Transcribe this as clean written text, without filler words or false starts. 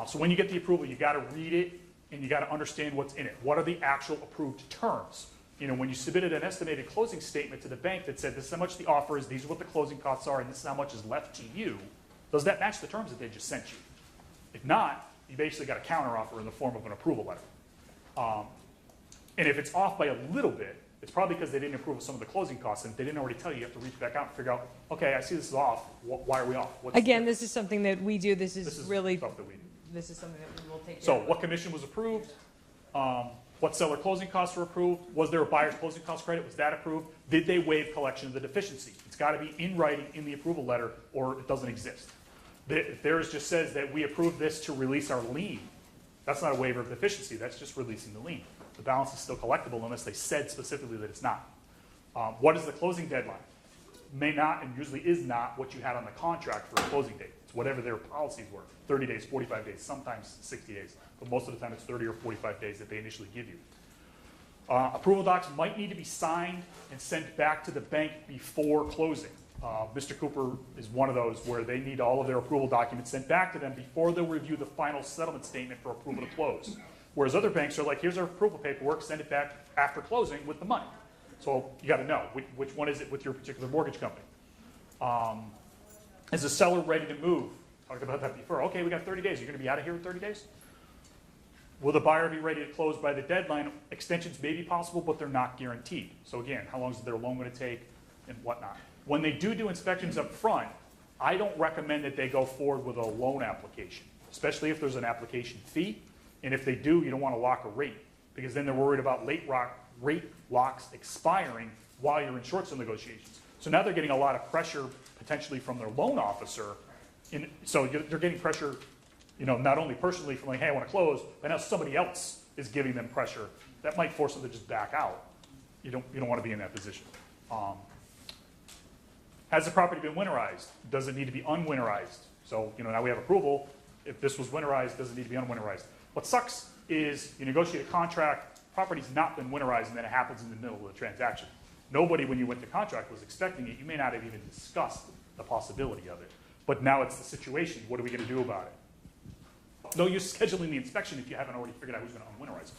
So when you get the approval, you got to read it and you got to understand what's in it. What are the actual approved terms? You know, when you submitted an estimated closing statement to the bank that said this is how much the offer is, these are what the closing costs are, and this is how much is left to you, does that match the terms that they just sent you? If not, you basically got a counteroffer in the form of an approval letter. And if it's off by a little bit, it's probably because they didn't approve some of the closing costs, and if they didn't already tell you, you have to reach back out and figure out, okay, I see this is off, why are we off? Again, this is something that we do, this this is is really, stuff that we do. this is something that we will take care So of. what commission was approved? What seller closing costs were approved? Was there a buyer's closing cost credit? Was that approved? Did they waive collection of the deficiency? It's got to be in writing in the approval letter or it doesn't exist. If theirs just says that we approve this to release our lien, that's not a waiver of deficiency, that's just releasing the lien. The balance is still collectible unless they said specifically that it's not. What is the closing deadline? May not and usually is not what you had on the contract for a closing date. It's whatever their policies were, 30 days, 45 days, sometimes 60 days. But most of the time it's 30 or 45 days that they initially give you. Approval docs might need to be signed and sent back to the bank before closing. Mr. Cooper is one of those where they need all of their approval documents sent back to them before they'll review the final settlement statement for approval to close. Whereas other banks are like, here's our approval paperwork, send it back after closing with the money. So you got to know, which one is it with your particular mortgage company? Is the seller ready to move? Talked about that before. Okay, we got 30 days. You're going to be out of here in 30 days? Will the buyer be ready to close by the deadline? Extensions may be possible, but they're not guaranteed. So again, how long is their loan going to take and whatnot? When they do inspections up front, I don't recommend that they go forward with a loan application, especially if there's an application fee. And if they do, you don't want to lock a rate because then they're worried about rate locks expiring while you're in short sale negotiations. So now they're getting a lot of pressure potentially from their loan officer. So they're getting pressure, you know, not only personally from like, hey, I want to close, but now somebody else is giving them pressure. That might force them to just back out. You don't want to be in that position. Has the property been winterized? Does it need to be unwinterized? So, you know, now we have approval. If this was winterized, does it need to be unwinterized? What sucks is you negotiate a contract, property's not been winterized, and then it happens in the middle of the transaction. Nobody, when you went to contract, was expecting it. You may not have even discussed the possibility of it. But now it's the situation. What are we going to do about it? No use scheduling the inspection if you haven't already figured out who's going to unwinterize it.